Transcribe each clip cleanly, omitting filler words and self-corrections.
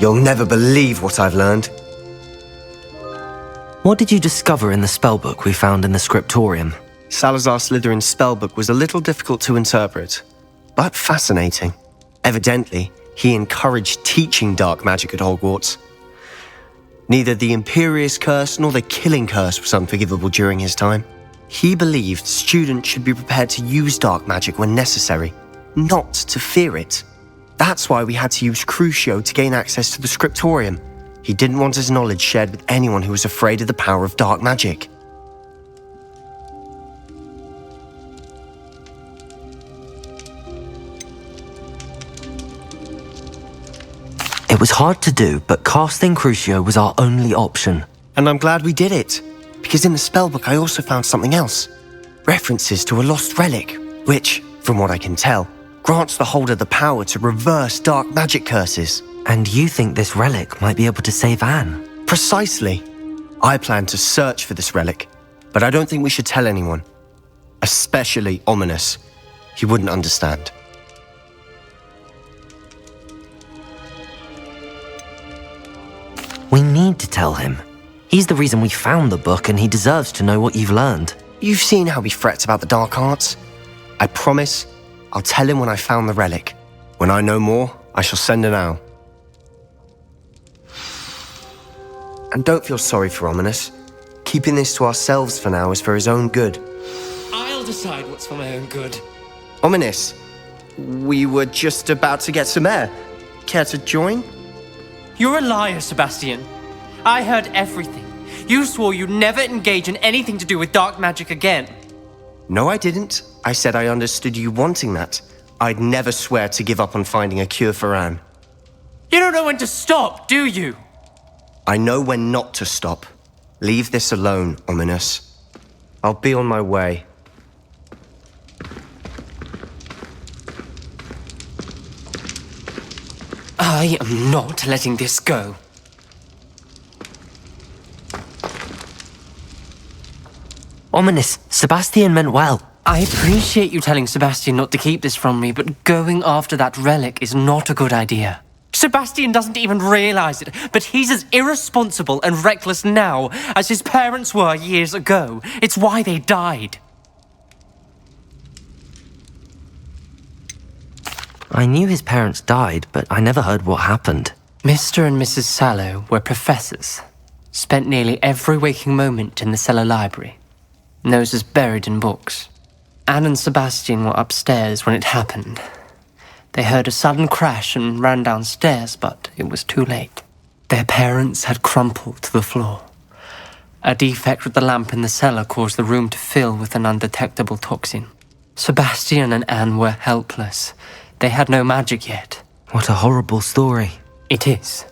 You'll never believe what I've learned. What did you discover in the spellbook we found in the scriptorium? Salazar Slytherin's spellbook was a little difficult to interpret, but fascinating. Evidently, he encouraged teaching dark magic at Hogwarts. Neither the Imperious Curse nor the Killing Curse was unforgivable during his time. He believed students should be prepared to use dark magic when necessary, not to fear it. That's why we had to use Crucio to gain access to the scriptorium. He didn't want his knowledge shared with anyone who was afraid of the power of dark magic. It was hard to do, but casting Crucio was our only option. And I'm glad we did it, because in the spellbook I also found something else. References to a lost relic, which, from what I can tell, grants the holder the power to reverse dark magic curses. And you think this relic might be able to save Anne? Precisely. I plan to search for this relic, but I don't think we should tell anyone. Especially Ominous. He wouldn't understand. We need to tell him. He's the reason we found the book, and he deserves to know what you've learned. You've seen how he frets about the dark arts. I promise I'll tell him when I found the relic. When I know more, I shall send an owl. And don't feel sorry for Ominous. Keeping this to ourselves for now is for his own good. I'll decide what's for my own good. Ominous, we were just about to get some air. Care to join? You're a liar, Sebastian. I heard everything. You swore you'd never engage in anything to do with dark magic again. No, I didn't. I said I understood you wanting that. I'd never swear to give up on finding a cure for Anne. You don't know when to stop, do you? I know when not to stop. Leave this alone, Ominous. I'll be on my way. I am not letting this go. Ominous, Sebastian meant well. I appreciate you telling Sebastian not to keep this from me, but going after that relic is not a good idea. Sebastian doesn't even realize it, but he's as irresponsible and reckless now as his parents were years ago. It's why they died. I knew his parents died, but I never heard what happened. Mr. and Mrs. Sallow were professors. Spent nearly every waking moment in the cellar library. Noses buried in books. Anne and Sebastian were upstairs when it happened. They heard a sudden crash and ran downstairs, but it was too late. Their parents had crumpled to the floor. A defect with the lamp in the cellar caused the room to fill with an undetectable toxin. Sebastian and Anne were helpless. They had no magic yet. What a horrible story. It is.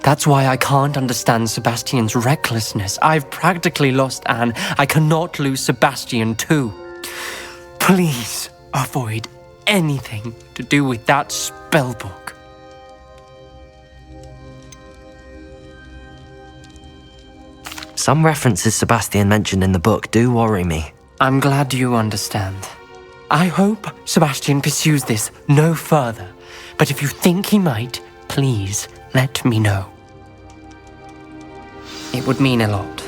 That's why I can't understand Sebastian's recklessness. I've practically lost Anne. I cannot lose Sebastian too. Please avoid anything to do with that spellbook. Some references Sebastian mentioned in the book do worry me. I'm glad you understand. I hope Sebastian pursues this no further, but if you think he might, please let me know. It would mean a lot.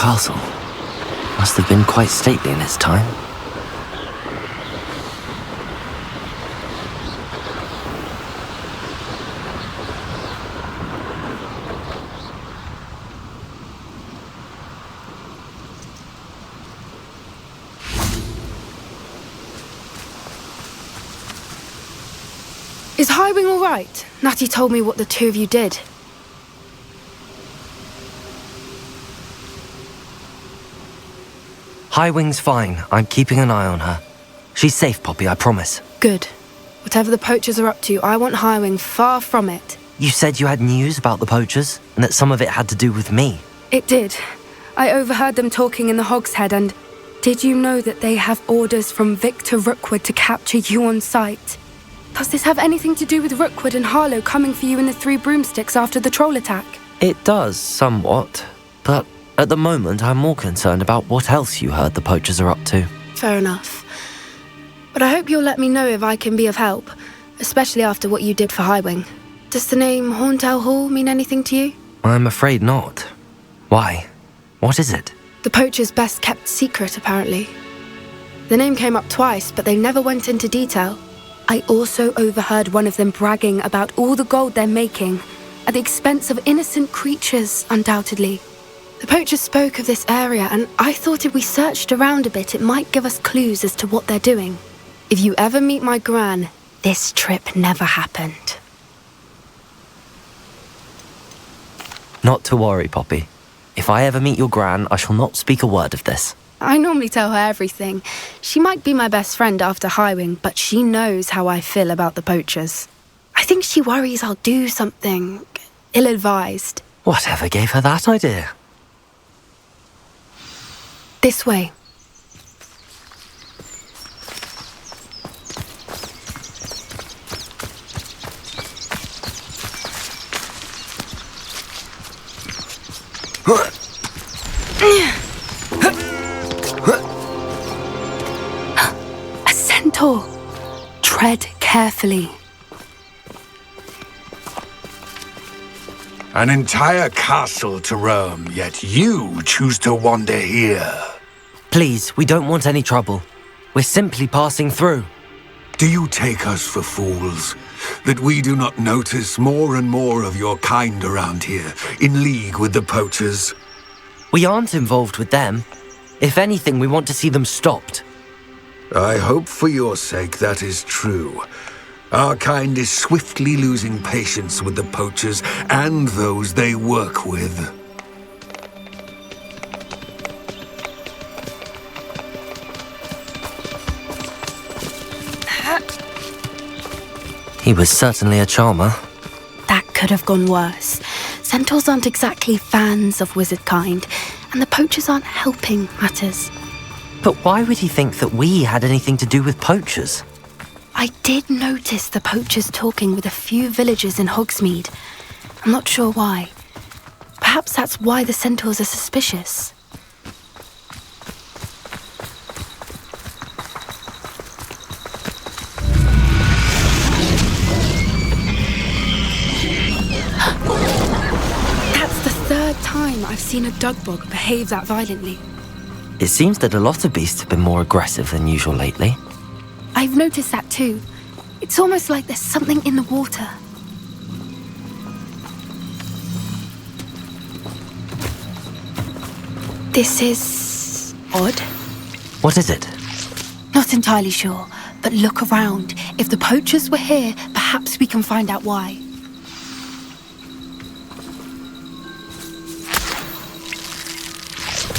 castle. Must have been quite stately in its time. Is Highwing all right? Natty told me what the two of you did. Highwing's fine. I'm keeping an eye on her. She's safe, Poppy, I promise. Good. Whatever the poachers are up to, I want Highwing far from it. You said you had news about the poachers, and that some of it had to do with me. It did. I overheard them talking in the Hogshead, and did you know that they have orders from Victor Rookwood to capture you on sight? Does this have anything to do with Rookwood and Harlow coming for you in the Three Broomsticks after the troll attack? It does, somewhat. But at the moment, I'm more concerned about what else you heard the poachers are up to. Fair enough. But I hope you'll let me know if I can be of help, especially after what you did for Highwing. Does the name Horntail Hall mean anything to you? I'm afraid not. Why? What is it? The poachers' best kept secret, apparently. The name came up twice, but they never went into detail. I also overheard one of them bragging about all the gold they're making, at the expense of innocent creatures, undoubtedly. The poachers spoke of this area, and I thought if we searched around a bit, it might give us clues as to what they're doing. If you ever meet my gran, this trip never happened. Not to worry, Poppy. If I ever meet your gran, I shall not speak a word of this. I normally tell her everything. She might be my best friend after Highwing, but she knows how I feel about the poachers. I think she worries I'll do something ill-advised. Whatever gave her that idea? This way. A centaur. Tread carefully. An entire castle to roam, yet you choose to wander here. Please, we don't want any trouble. We're simply passing through. Do you take us for fools? That we do not notice more and more of your kind around here, in league with the poachers? We aren't involved with them. If anything, we want to see them stopped. I hope for your sake that is true. Our kind is swiftly losing patience with the poachers and those they work with. He was certainly a charmer. That could have gone worse. Centaurs aren't exactly fans of wizard kind, and the poachers aren't helping matters. But why would he think that we had anything to do with poachers? I did notice the poachers talking with a few villagers in Hogsmeade. I'm not sure why. Perhaps that's why the centaurs are suspicious. That's the third time I've seen a dugbog behave that violently. It seems that a lot of beasts have been more aggressive than usual lately. I've noticed that too. It's almost like there's something in the water. This is odd. What is it? Not entirely sure, but look around. If the poachers were here, perhaps we can find out why.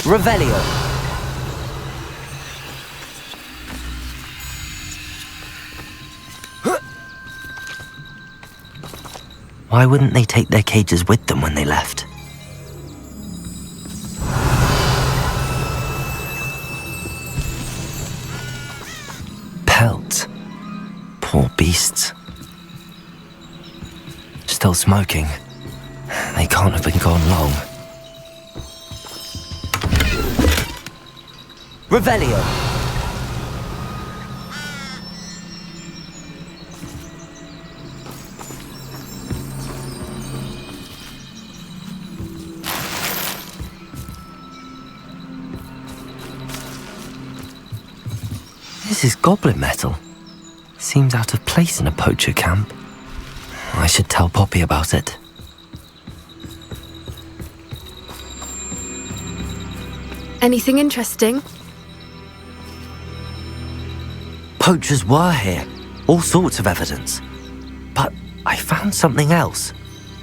Revelio. Why wouldn't they take their cages with them when they left? Pelts. Poor beasts. Still smoking. They can't have been gone long. Revelio! this is goblin metal. Seems out of place in a poacher camp. I should tell Poppy about it. Anything interesting? Poachers were here. All sorts of evidence. But I found something else.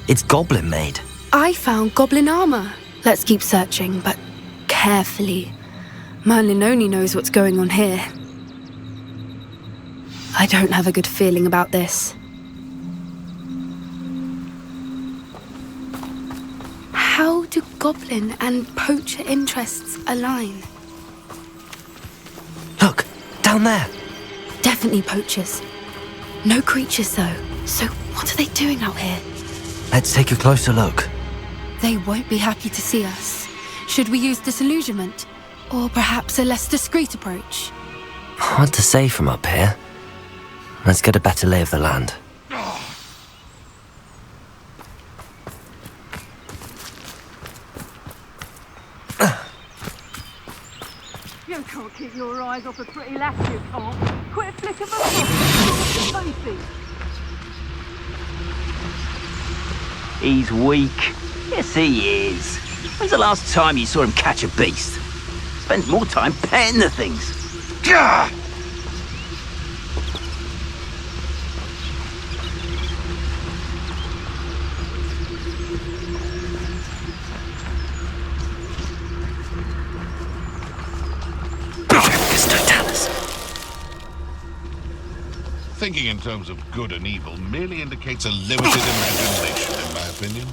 It's goblin made. I found goblin armor. Let's keep searching, but carefully. Merlin only knows what's going on here. I don't have a good feeling about this. How do goblin and poacher interests align? Look, down there. Definitely poachers. No creatures, though. So what are they doing out here? Let's take a closer look. They won't be happy to see us. Should we use disillusionment? Or perhaps a less discreet approach? Hard to say from up here. Let's get a better lay of the land. You can't keep your eyes off a pretty lass, you can't. Quit a flick of a look. He's weak. Yes, he is. When's the last time you saw him catch a beast? Spends more time petting the things. Gah! Thinking in terms of good and evil merely indicates a limited imagination, in my opinion.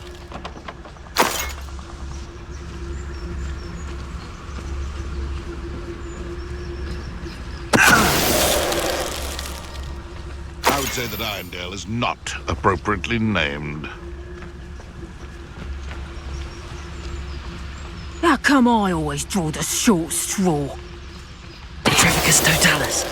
I would say that Irondale is not appropriately named. How come I always draw the short straw? Petrificus totalis.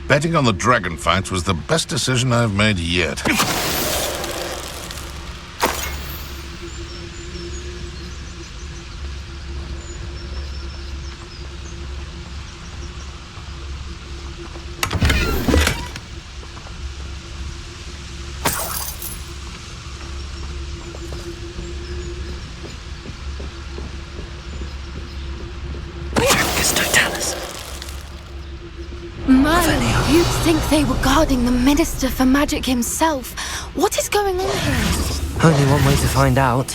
Betting on the dragon fights was the best decision I've made yet. Petrificus totalis. Merlin, you'd think they were guarding the Minister for Magic himself. What is going on here? Only one way to find out.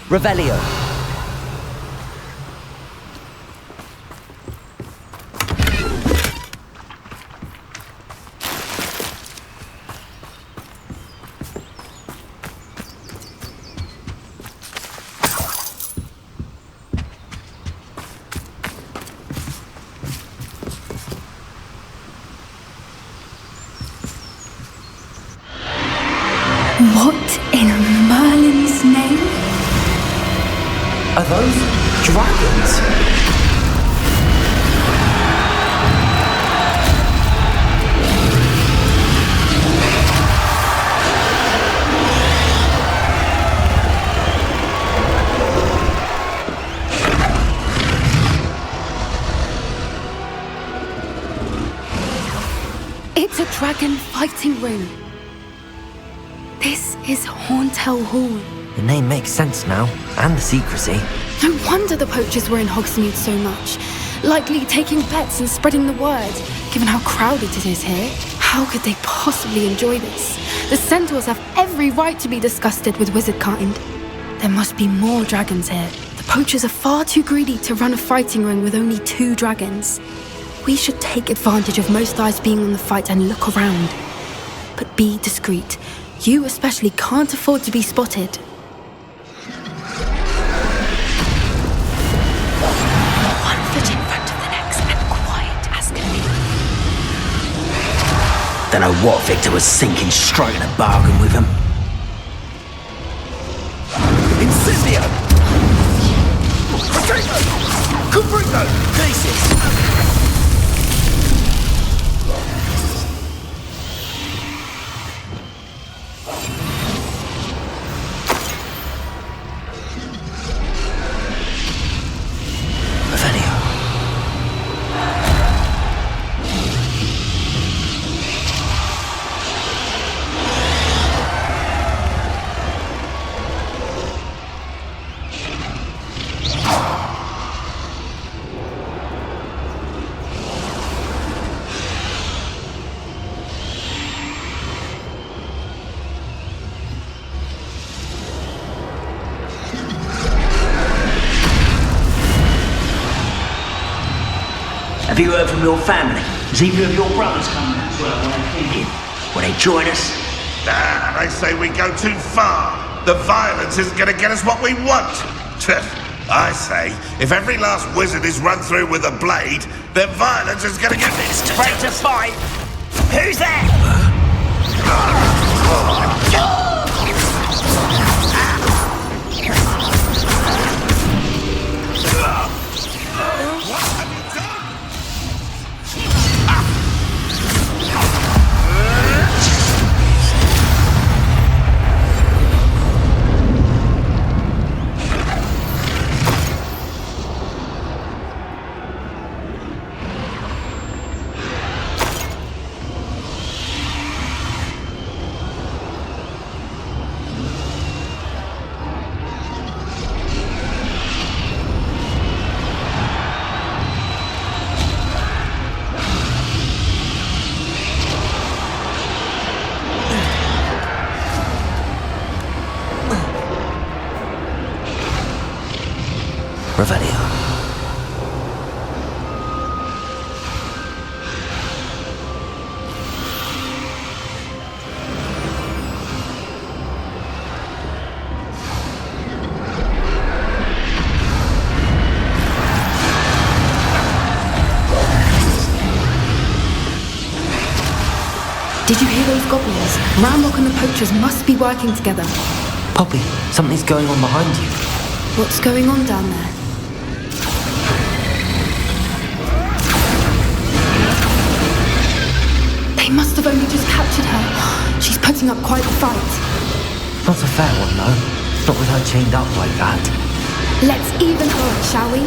Revelio. What in Merlin's name? Are those dragons? It's a dragon fighting ring. This is Horntail Hall. The name makes sense now, and the secrecy. No wonder the poachers were in Hogsmeade so much. Likely taking bets and spreading the word, given how crowded it is here. How could they possibly enjoy this? The centaurs have every right to be disgusted with wizard kind. There must be more dragons here. The poachers are far too greedy to run a fighting ring with only 2 dragons. We should take advantage of most eyes being on the fight and look around. But be discreet. You especially can't afford to be spotted. One foot in front of the next and quiet as can be. Don't know what Victor was thinking, striking a bargain with him. Incendio! Potato! Cubrino! Thesis! you heard from your family? Has either of your brothers come round? Well, what are they thinking? Will they join us? Nah, they say we go too far. The violence isn't going to get us what we want. I say, if every last wizard is run through with a blade, then violence is going to get Ready to fight? Who's there? Revelio. Did you hear those goblins? Ramrock and the poachers must be working together. Poppy, something's going on behind you. What's going on down there? They must have only just captured her. She's putting up quite the fight. Not a fair one, though. Not with her chained up like that. Let's even her, shall we?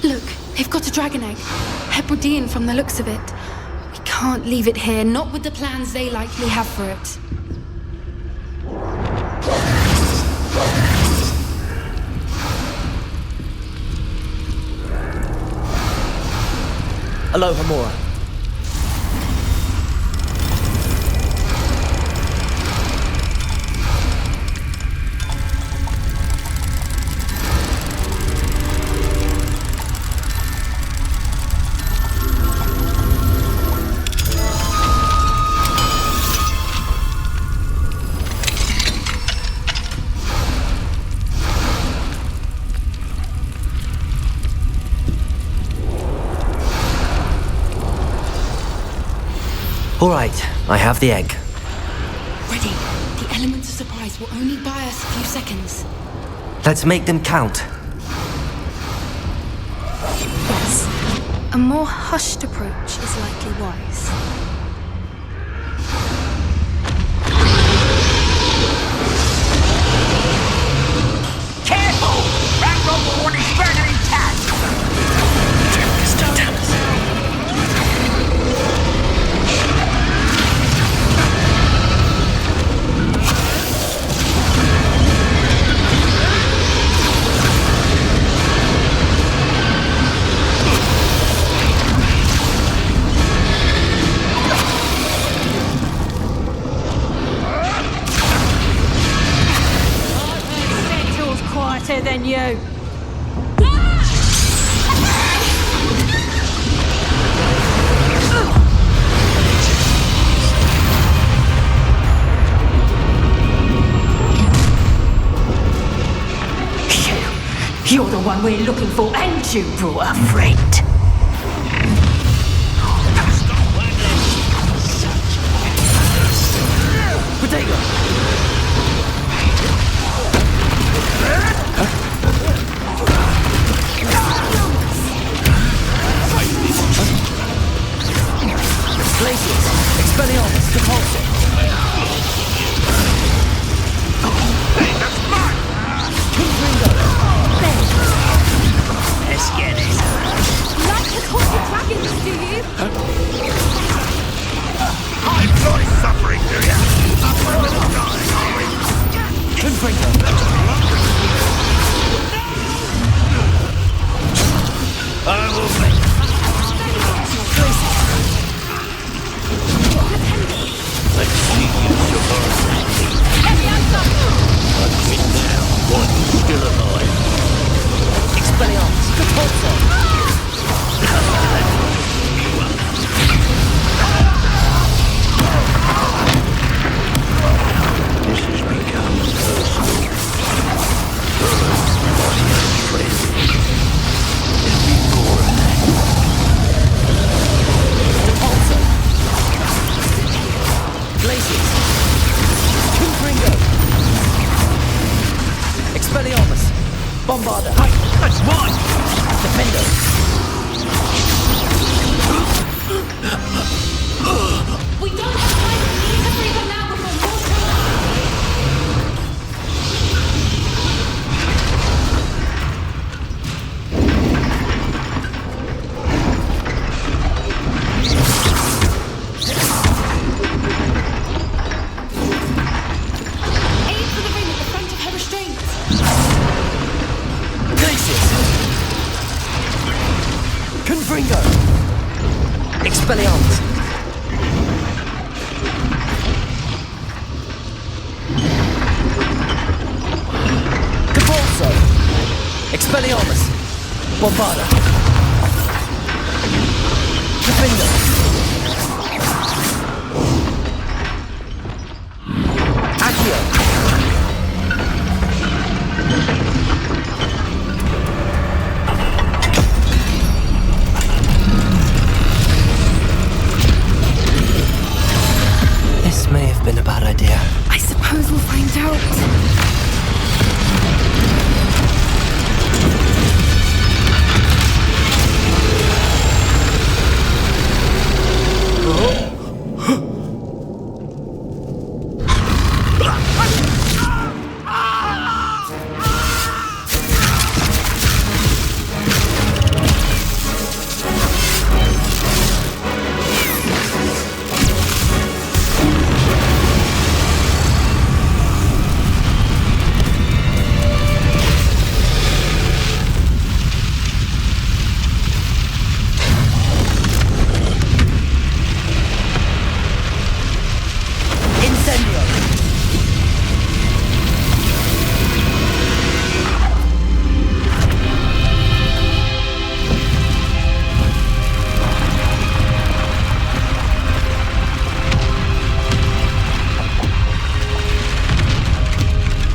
Look, they've got a dragon egg. Hebridean from the looks of it. We can't leave it here, not with the plans they likely have for it. Aloha, Mora. All right, I have the egg. Ready. The element of surprise will only buy us a few seconds. Let's make them count. Yes. A more hushed approach is likely wise. Careful! Ramrock will want his burner intact! Quieter than you. You're the one we're looking for, and you brought a friend. Potato! Glaciers! Expelliarmus! Repulsor! Hey, that's mine! Let's get it. Like the haunted dragons, do you? Enjoy suffering, do ya? Suffering without dying, are we? Bombarder! That's mine! Defender! We don't have time. We need to free them now before more show up. Aim for the ring at the front of her restraints. Glacius! Confringo! Expelliarmus! Cabalso! Expelliarmus! Bombarda! Defender! Accio! This may have been a bad idea. I suppose we'll find out.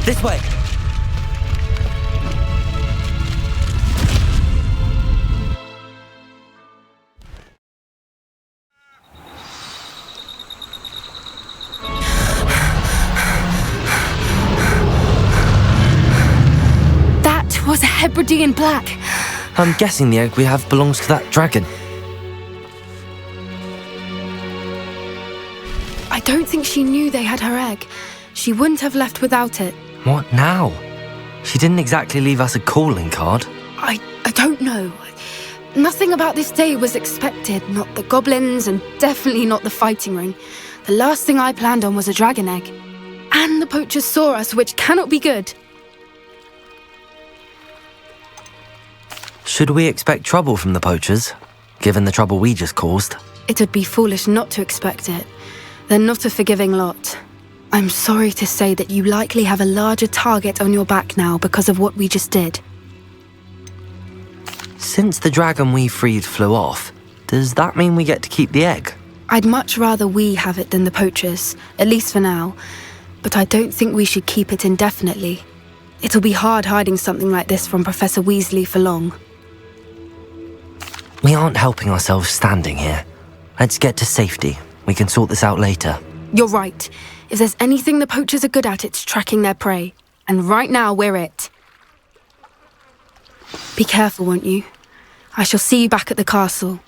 This way! That was a Hebridean black. I'm guessing the egg we have belongs to that dragon. I don't think she knew they had her egg. She wouldn't have left without it. What now? She didn't exactly leave us a calling card. I don't know. Nothing about this day was expected. Not the goblins, and definitely not the fighting ring. The last thing I planned on was a dragon egg. And the poachers saw us, which cannot be good. Should we expect trouble from the poachers, given the trouble we just caused? It would be foolish not to expect it. They're not a forgiving lot. I'm sorry to say that you likely have a larger target on your back now because of what we just did. Since the dragon we freed flew off, does that mean we get to keep the egg? I'd much rather we have it than the poachers, at least for now. But I don't think we should keep it indefinitely. It'll be hard hiding something like this from Professor Weasley for long. We aren't helping ourselves standing here. Let's get to safety. We can sort this out later. You're right. If there's anything the poachers are good at, it's tracking their prey. And right now, we're it. Be careful, won't you? I shall see you back at the castle.